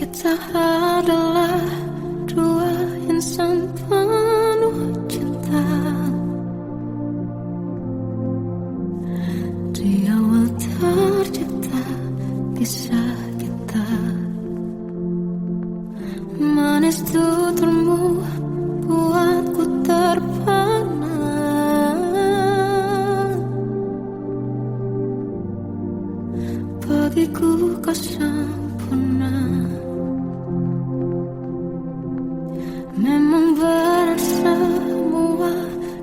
Kita adalah dua insan penuh cinta. Di awal tercipta kisah kita. Manis tuturmu buatku terpana. Bagiku kau sempurna. Memang benar semua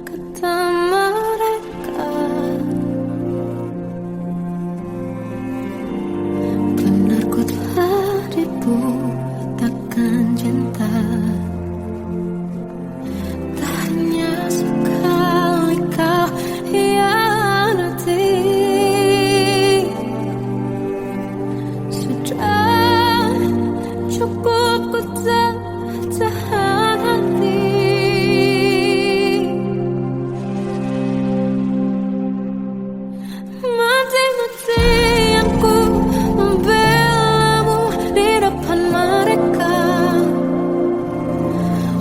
kata mereka. Benar ku telah dibutakan cinta. Tak hanya sekali kau hianati. Sudah cukup ku tahan hati. Mati-matian ku membelamu di depan mereka.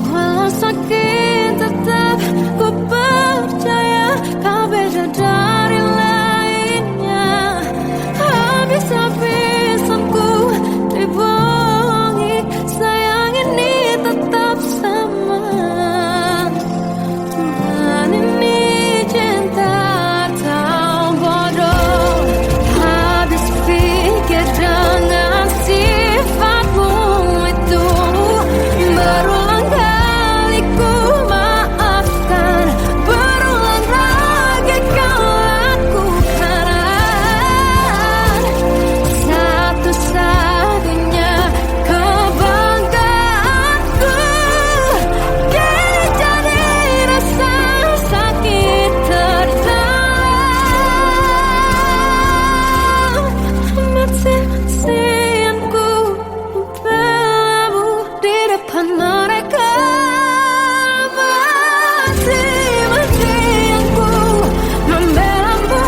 Walau sakit tetap ku percaya kau beda dari lainnya. Habis-habisan ku dibohongi, sayang ini tetap sama. Tuhan ini cinta atau bodoh. Habis pikir dengan sifatmu itu. Berulang kali ku maafkan, berulang lagi kau lakukan. Satu-satunya kebanggaanku kini jadi rasa sakit terdalam. Mati-matian ku membelamu di depan mereka. Mati-matian ku membelamu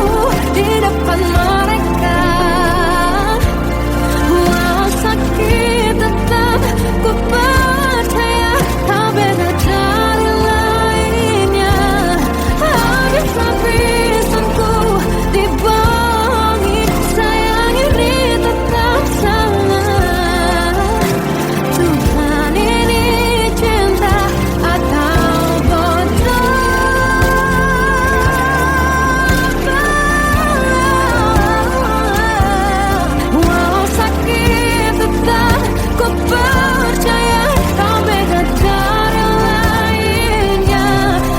di depan mereka. Walau sakit tetap ku percaya kau beda dari lainnya. Habis-habisan ku dibohongi, sayang ini tetap sama. Tuhan ini cinta atau bodoh. Walau sakit tetap ku percaya kau beda dari lainnya.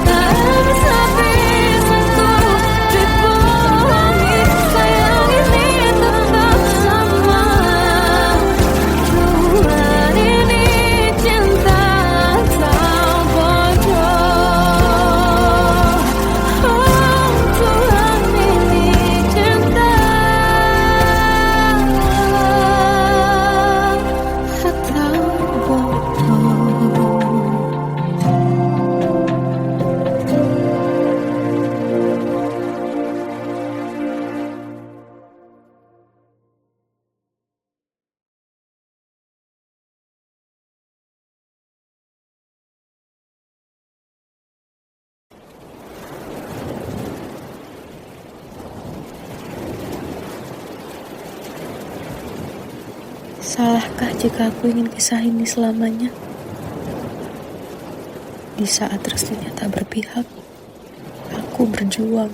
Habis-habisan ku dibohongi, sayang ini tetap sama. Tuhan ini cinta atau bodoh. Oh, Tuhan ini cinta atau bodoh. Salahkah jika aku ingin kisah ini selamanya? Di saat restunya tak berpihak, aku berjuang.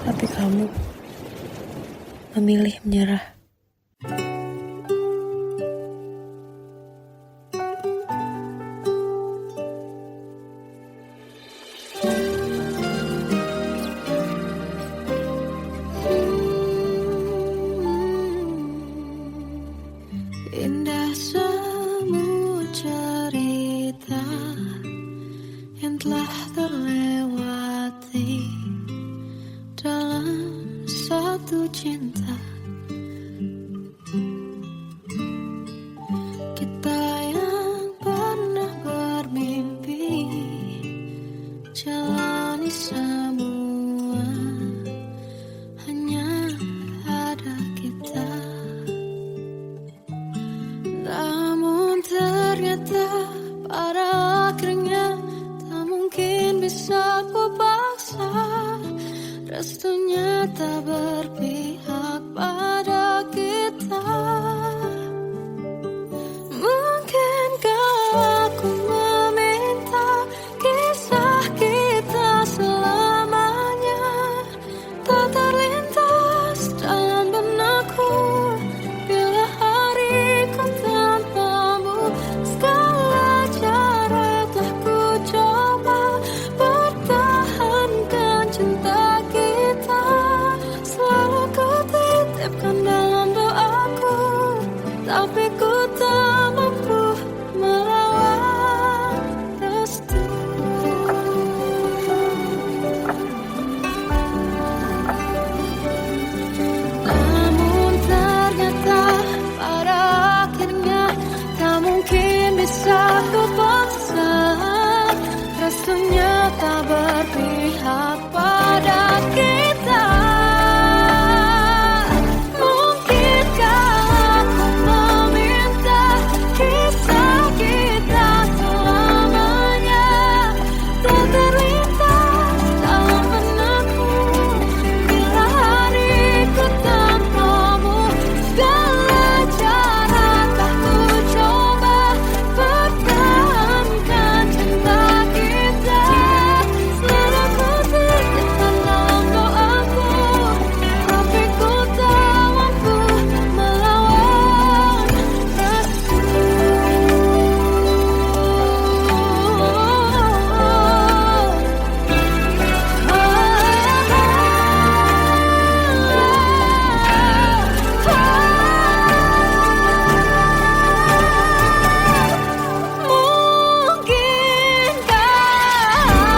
Tapi kamu memilih menyerah. Indah semua cerita yang telah terlewati dalam satu cinta. Kita yang pernah bermimpi jalani semua, hanya ada kita. rasanya tak berpihak pada kita. Mungkinkah aku meminta kisah kita selamanya tak terlintas dalam benakku bila hariku tanpamu. Segala cara telah ku coba pertahankan cinta kita. Selalu ku titipkan dalam doaku, tapi ku tak mampu melawan restu. Namun ternyata pada akhirnya tak mungkin bisa ku paksa. Restunya tak berpihak pada kita. Mungkinkah aku meminta kisah kita selamanya tak terlintas dalam benakku bila hariku tanpamu. Segala cara telah ku coba pertahankan cinta kita. Selalu ku titipkan dalam doaku, tapi ku tak mampu melawan restu. Mungkinkah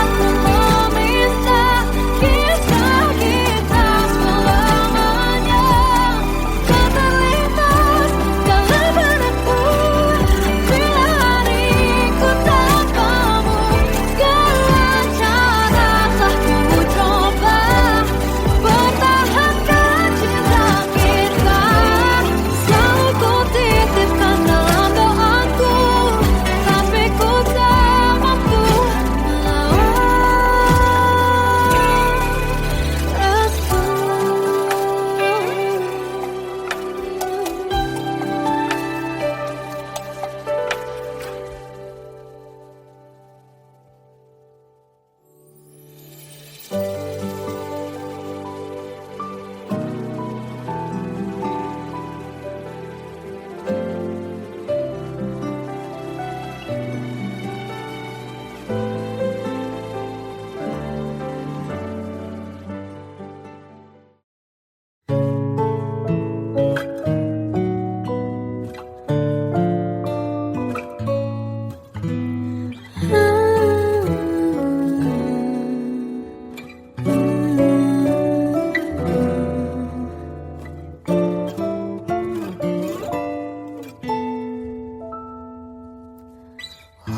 aku meminta kisah kita selamanya tak terlintas dalam benakku bila hariku tanpamu. Segala cara telah ku coba pertahankan cinta kita. Selalu ku titipkan dalam doaku, tapi ku tak mampu melawan restu.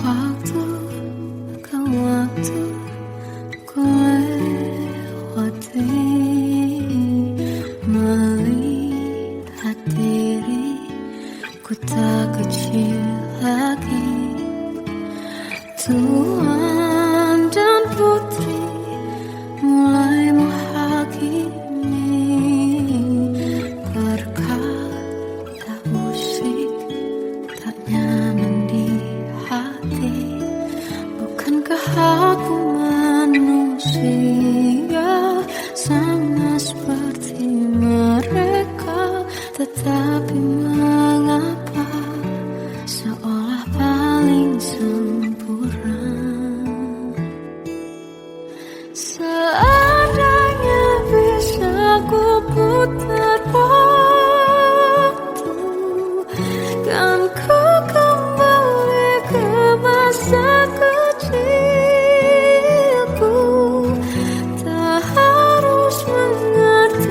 Waktu ke waktu ku lewati, melihat diri ku tak kecil lagi. Tuan dan putri mulai menghakimi berkata musik tak nyaman di hati. Bukankah aku manusia sama seperti mereka? Tetapi mengapa seolah paling sempurna? Seandainya bisa ku putar waktu, kan ku kembali ke masa kecilku. Tak harus mengerti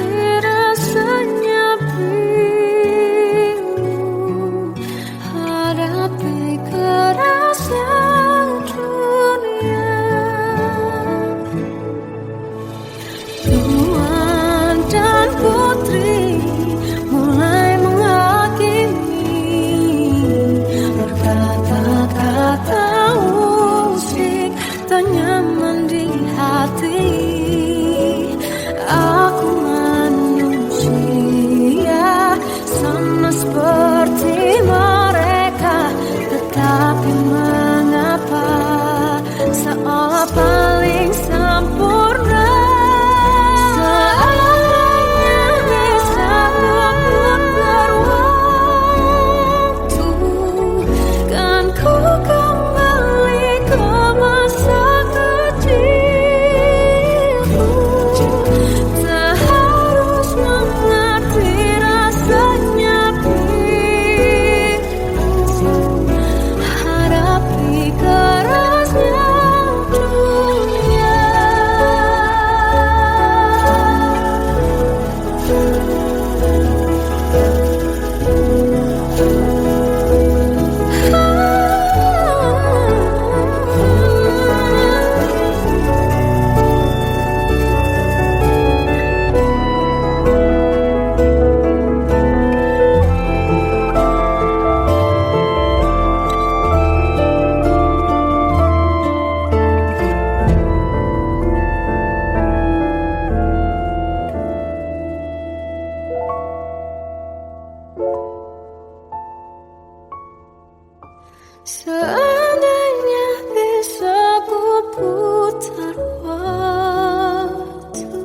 Seandainya bisa ku putar waktu,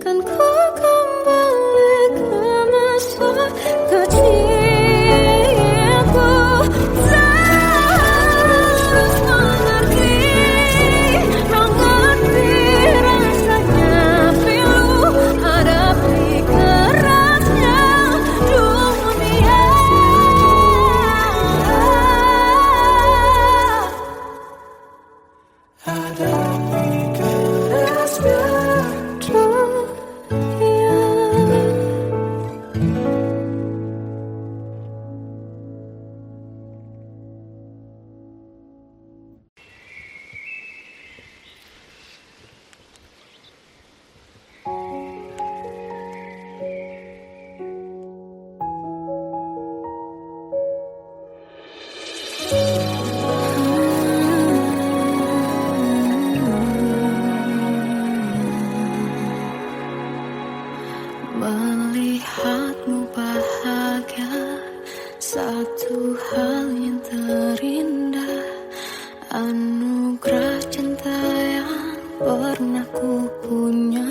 kan ku kembali ke masa kecilku. Terus mengerti, mengerti rasanya pilu hadapi kerasnya dunia. Hadapi kerasnya dunia. Melihatmu bahagia, satu hal yang terindah, anugerah cinta yang pernah ku punya.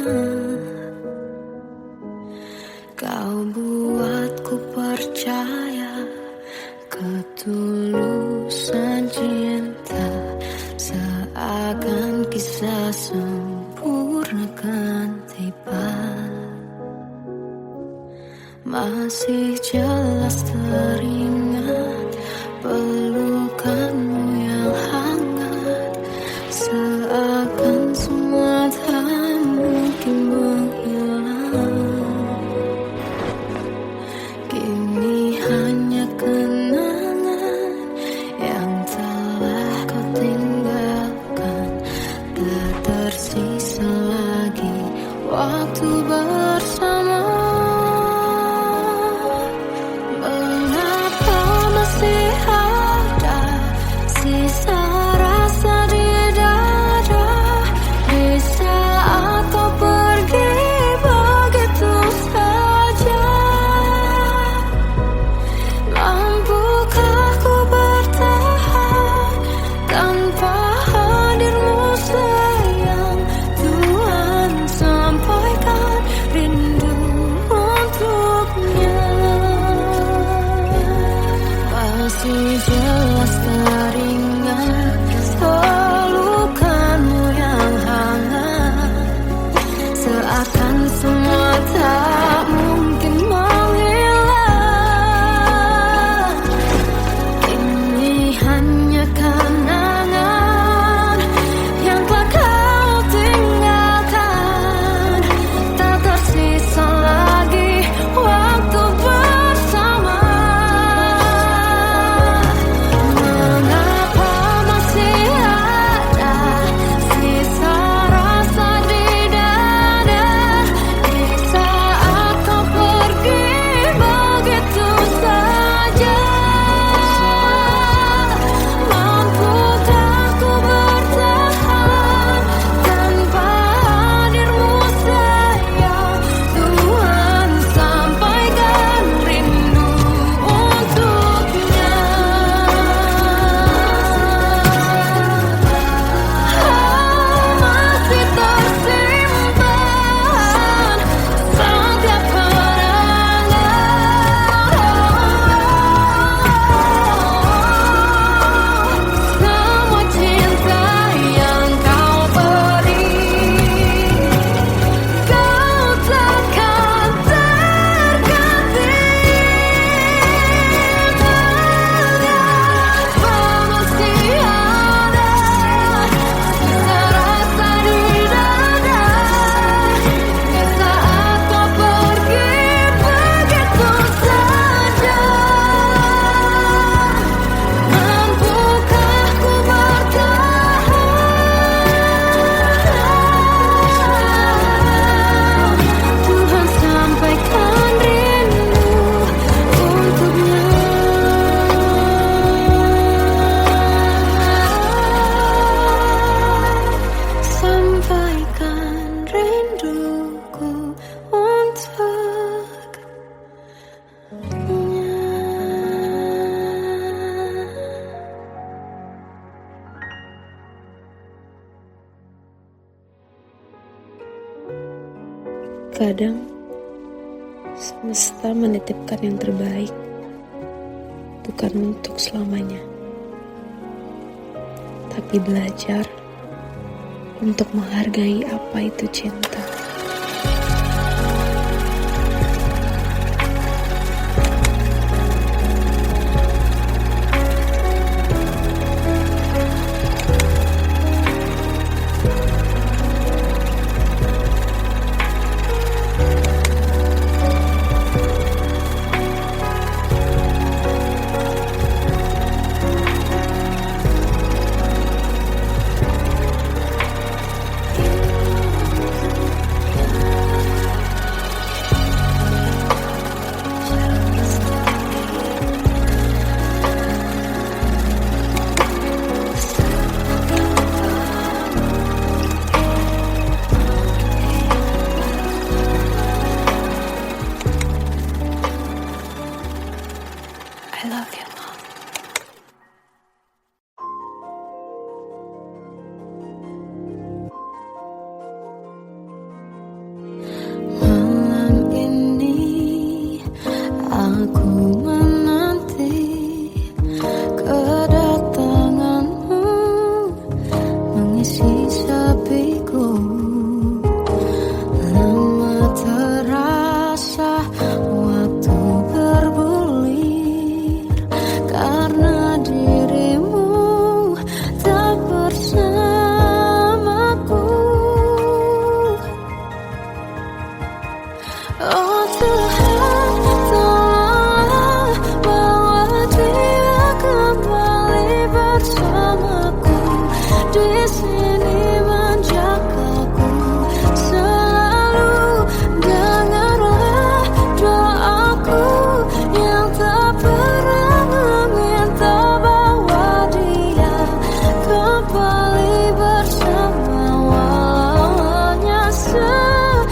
Kau buatku percaya ketulusan cinta, seakan kisah sempurna kan tiba. Masih jelas teringat pelukanmu yang hangat, seakan semua tak mungkin menghilang. Kini hanya kenangan yang telah kau tinggalkan, tak tersisa lagi waktu bersama. Sisa rasa di dada di saat kau pergi begitu saja. Mampukah ku bertahan tanpa hadirmu sayang? Tuhan sampaikan rindu Terkadang semesta menitipkan yang terbaik, bukan untuk selamanya, tapi belajar untuk menghargai apa itu cinta. I love you, Mom. Malam ini aku menanti kedatanganmu mengisi sepiku. Lama terasa waktu bergulir karena dirimu tak bersamaku. Oh Tuhan, tolonglah bawa dia kembali bersamaku. Di sini menjagaku selalu. Dengarlah doaku yang tak pernah meminta bawa dia kembali bersama, walau hanya sesaat.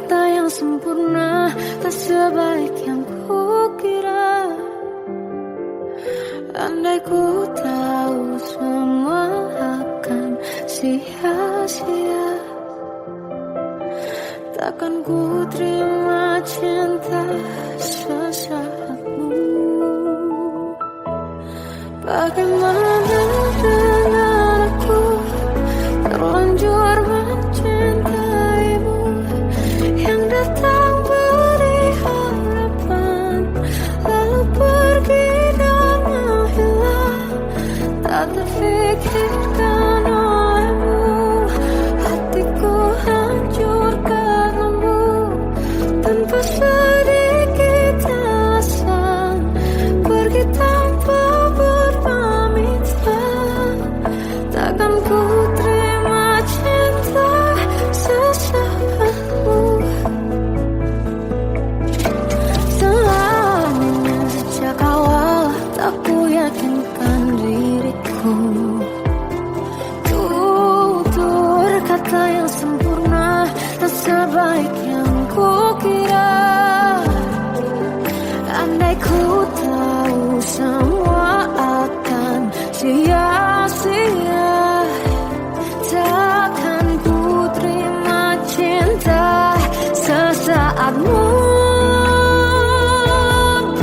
kata yang sempurna, tak sebaik yang kukira. Andai ku tahu semua akan sia-sia, takkan ku terima cinta sesaatmu. Bagaimana dengan aku terlanjur mencintaimu, yang datang beri harapan lalu pergi dan menghilang, tak terfikirkan olehmu. Hatiku hancur karenamu, tanpa sedikit alasan, pergi tanpa berpamitan. Takkan ku terima cinta sesaatmu. Selamanya sejak awal tak ku yakinkan diriku, tutur kata yang sempurna, tak sebaik yang kukira. Andai ku tahu semua akan sia-sia, takkan ku terima cinta sesaatmu.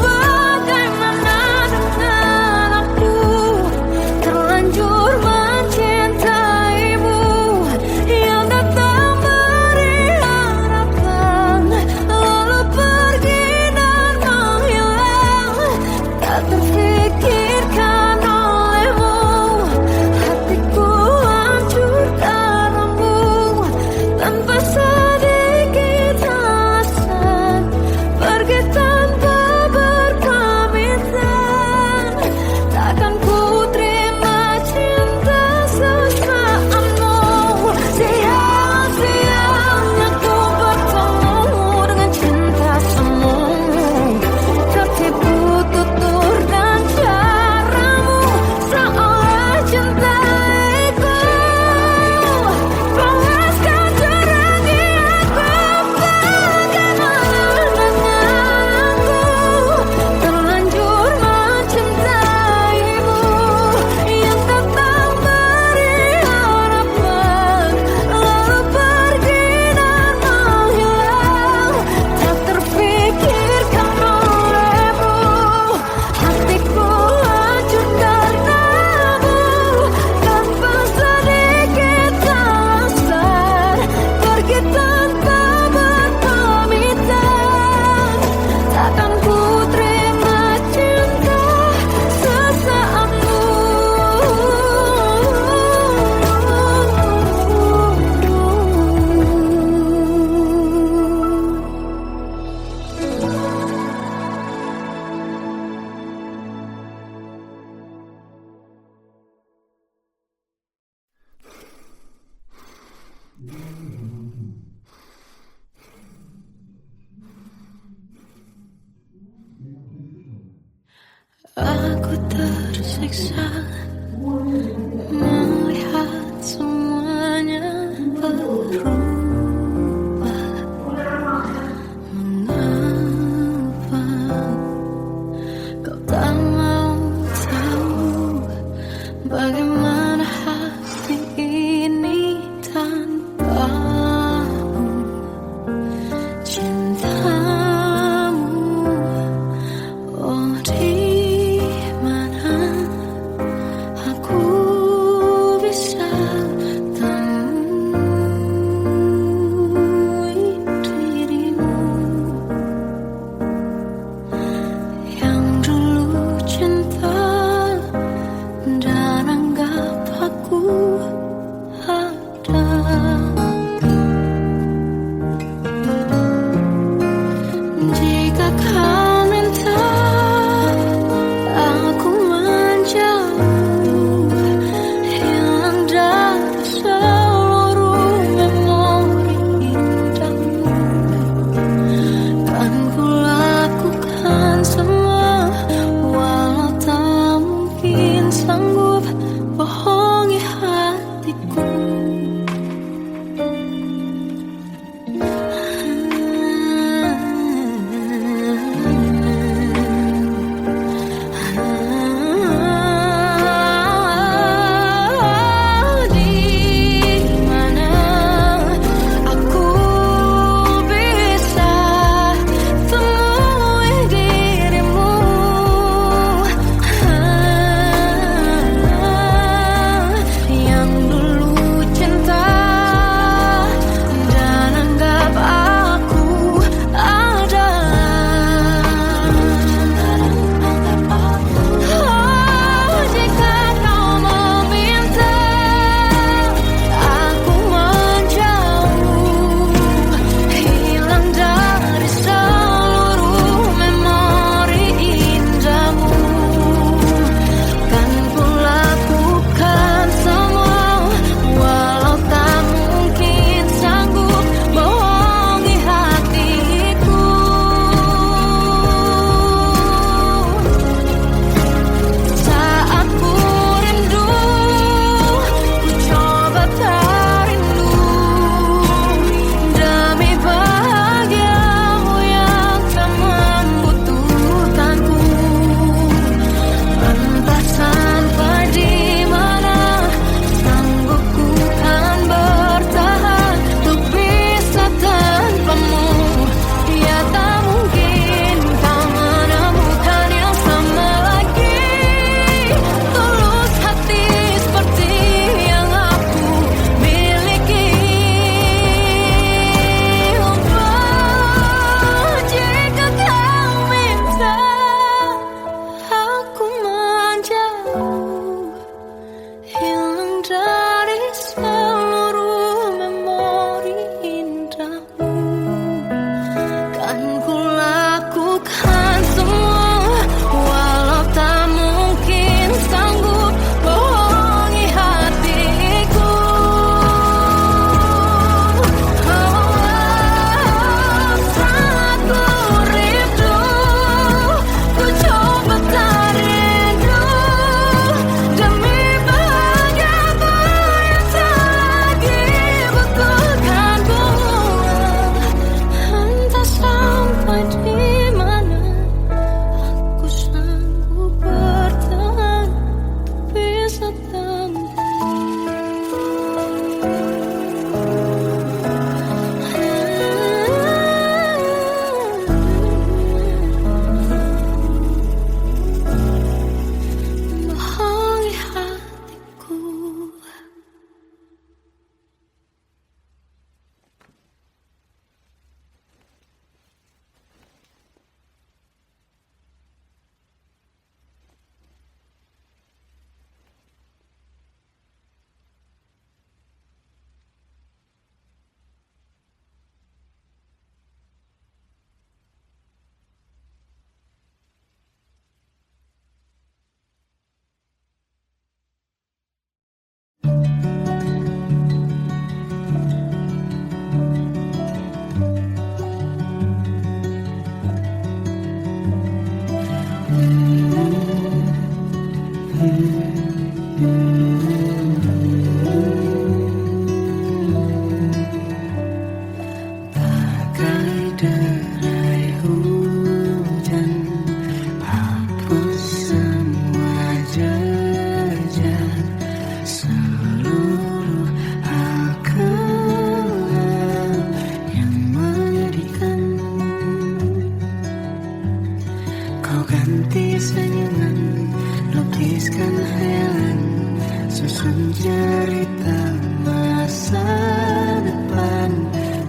Bagaimana dengan aku terlanjur mencintaimu, yang datang beri harapan lalu pergi dan menghilang, tak terfikirkan olehmu. Hatiku hancur karenamu, tanpa sedikit alasan, pergi tanpa berpamitan. Takkan ku terima cinta sesaatmu. Sia-sianya ku bertemu dengan cinta semu, tertipu tutur dan caramu, seolah cintaiku panaskan terangi aku. Bagaimana dengan aku terlanjur mencintaimu, yang datang beri harapan lalu pergi dan menghilang, tak terfikirkan olehmu. Hatiku hancur karenamu, tanpa sedikit alasan, pergi tanpa berpamitan. Takkan ku terima cinta sesaatmu. Aku tersiksa melihat semuanya berubah. Mengapa kau tak mau tahu bagaimana hati ini tanpamu? Cintamu, oh di mana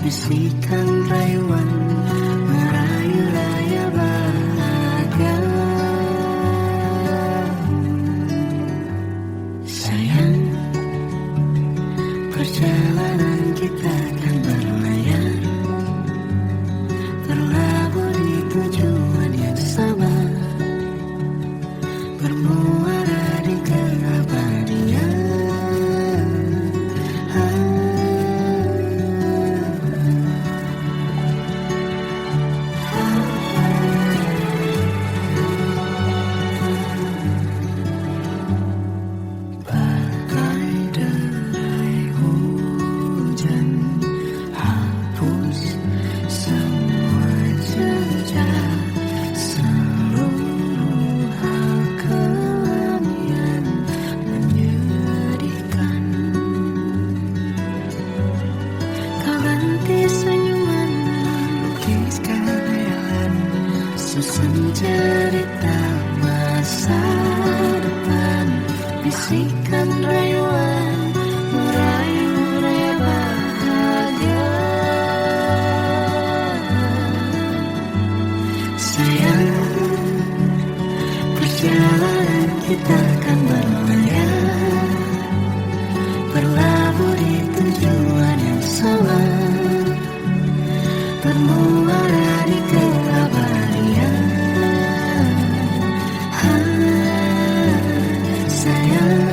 bisikan rayuan merayu raya bahagia. Sayang, perjalanan kita akan berlayar, berlabuh di tujuan yang sama, bermuara di keabadian. Bagai derai hujan, hapus semua jejak, seluruh hal kelam yang menyedihkan. Kau ganti senyuman, lukiskan khayalan, susun cerita masa depan, bisikan rayuan merayu raya bahagia. Sayang, perjalanan kita akan berlayar, berlabuh di tujuan yang sama, bermuara di keabadian. Sayang,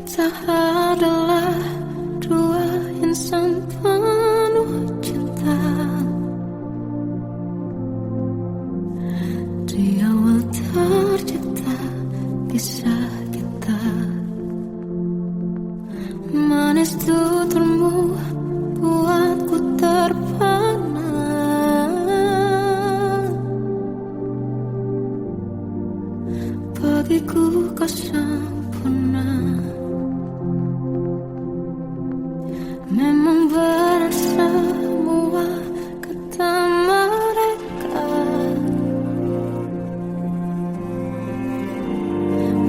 Kita adalah dua insan penuh cinta. Di awal tercipta kisah kita. Manis tuturmu buatku terpana. Bagiku kau sempurna. Memang benar semua kata mereka.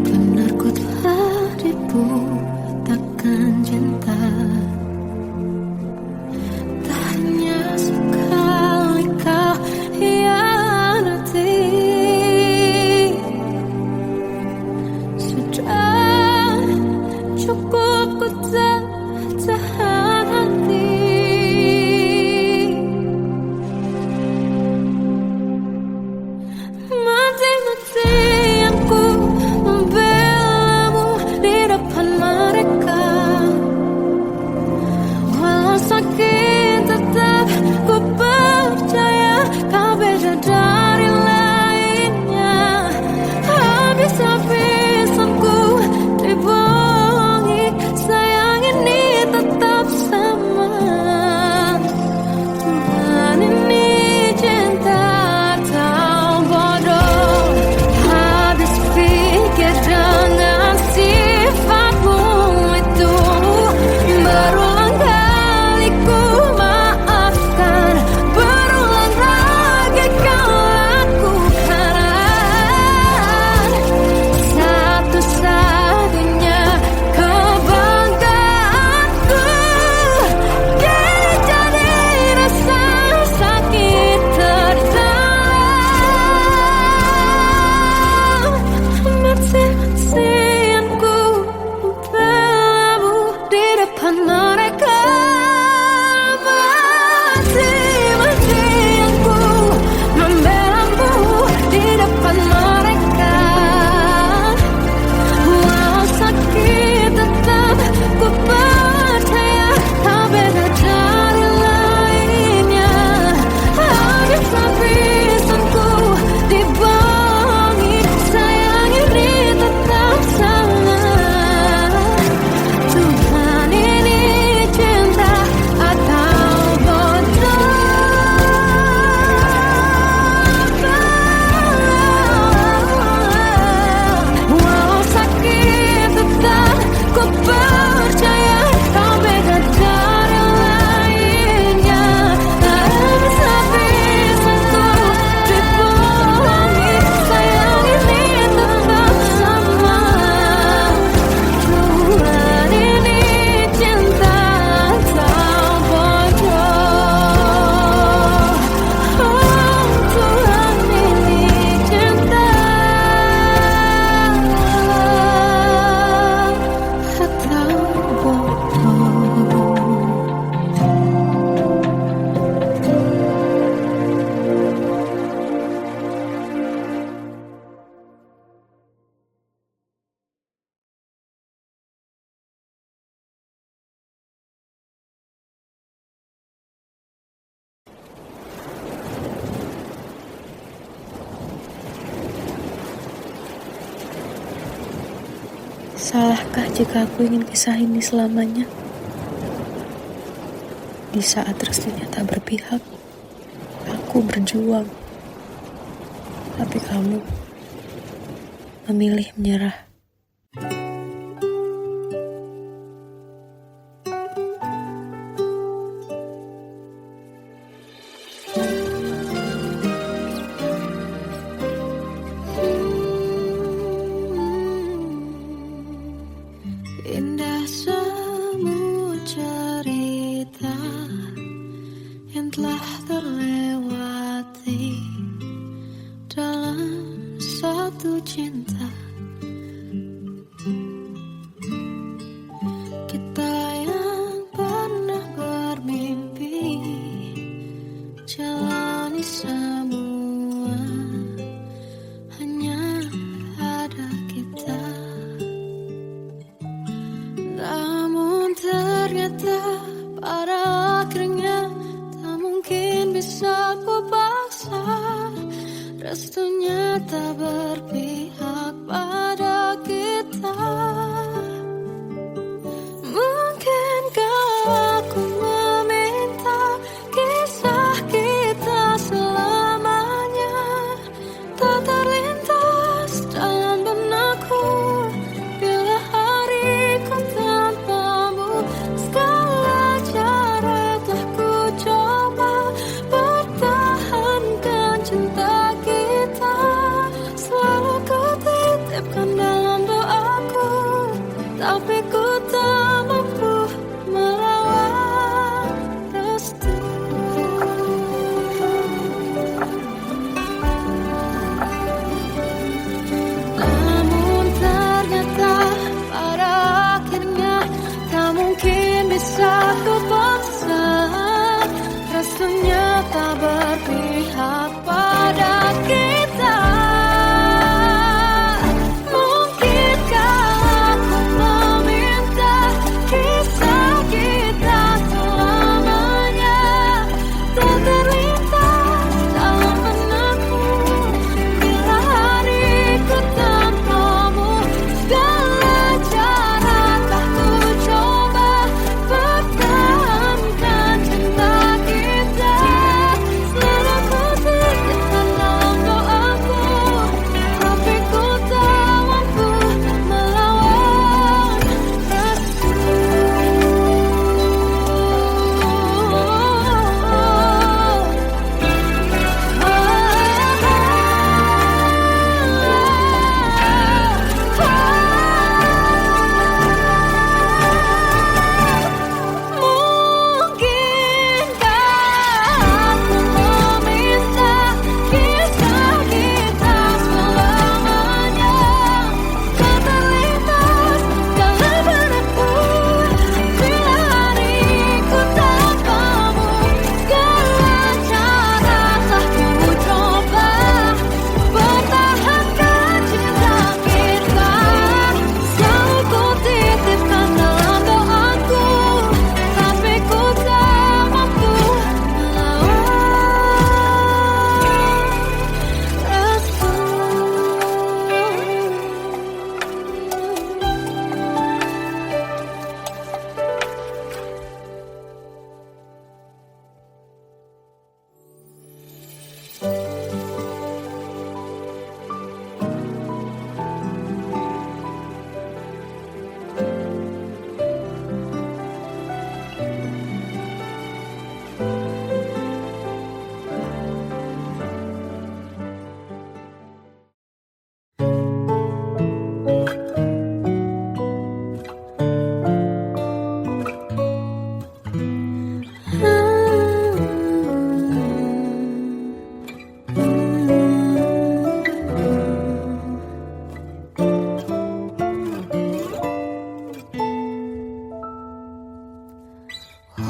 Benar ku telah dibutakan cinta. Tak hanya sekali kau hianati. Sudah cukup ku tak tahan hati. Mati-matian ku membelamu di depan mereka. Walau sakit tetap ku percaya kau beda dari lainnya. Habis-habisan ku dibohongi, sayang ini tetap sama. Tuhan ini cinta atau bodoh. Habis pikir dengan sifatmu itu. Berulang kali ku maafkan, berulang lagi kau lakukan. Satu-satunya kebanggaanku kini jadi rasa sakit terdalam. Mati-matian ku membelamu di depan mereka. Mati-matian ku membelamu di depan mereka. Walau sakit tetap ku percaya kau beda dari lainnya. Habis-habisan ku dibohongi, sayang ini tetap sama. Tuhan ini cinta atau bodoh. Walau sakit tetap ku percaya kau beda dari lainnya. Habis-habisan ku dibohongi, sayang ini tetap sama. Tuhan ini cinta atau bodoh. Oh, Tuhan ini cinta atau bodoh. Salahkah jika aku ingin kisah ini selamanya? Di saat restunya tak berpihak, aku berjuang. Tapi kamu memilih menyerah. Indah semua cerita yang telah terlewati dalam satu cinta. Kita yang pernah bermimpi jalani semua, hanya ada kita. tapi ku tak mampu melawan restu. Namun ternyata pada akhirnya tak mungkin bisa ku paksa. Restunya tak berpihak pada kita.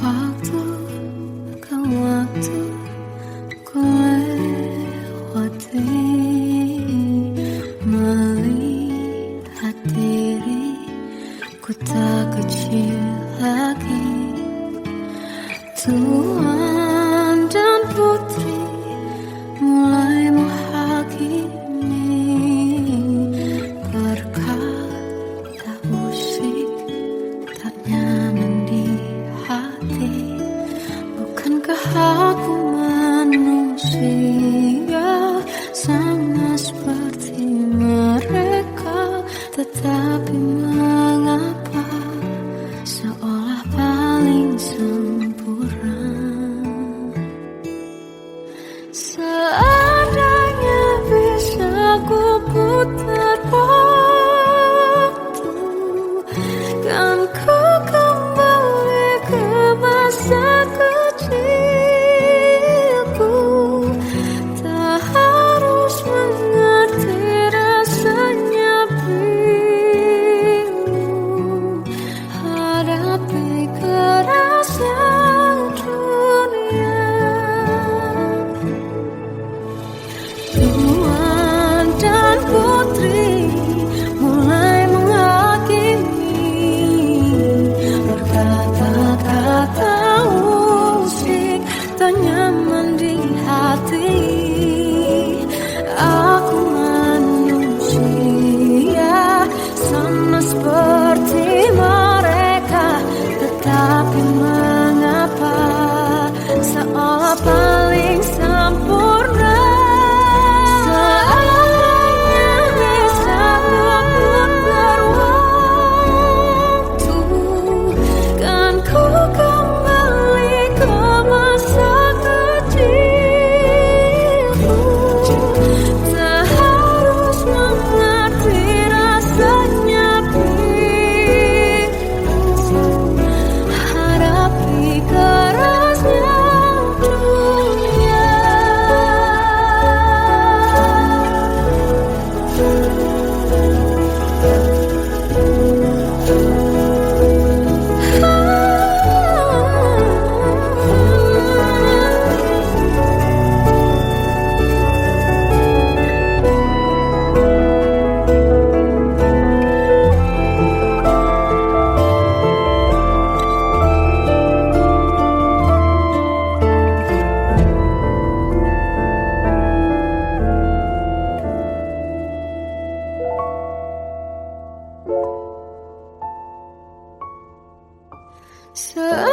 Waktu ke waktu ku lewati, melihat diri ku tak kecil lagi. Tuan dan putri mulai menghakimi, berkata musik tak nyaman di hati. Bukankah aku manusia sama seperti mereka? Tetapi mengapa seolah paling sempurna? Seandainya bisa ku putar waktu, kan ku kembali ke masa kecilku. Tak harus mengerti rasanya bingung hadapi kerasnya dunia. Tuan dan putri Seandainya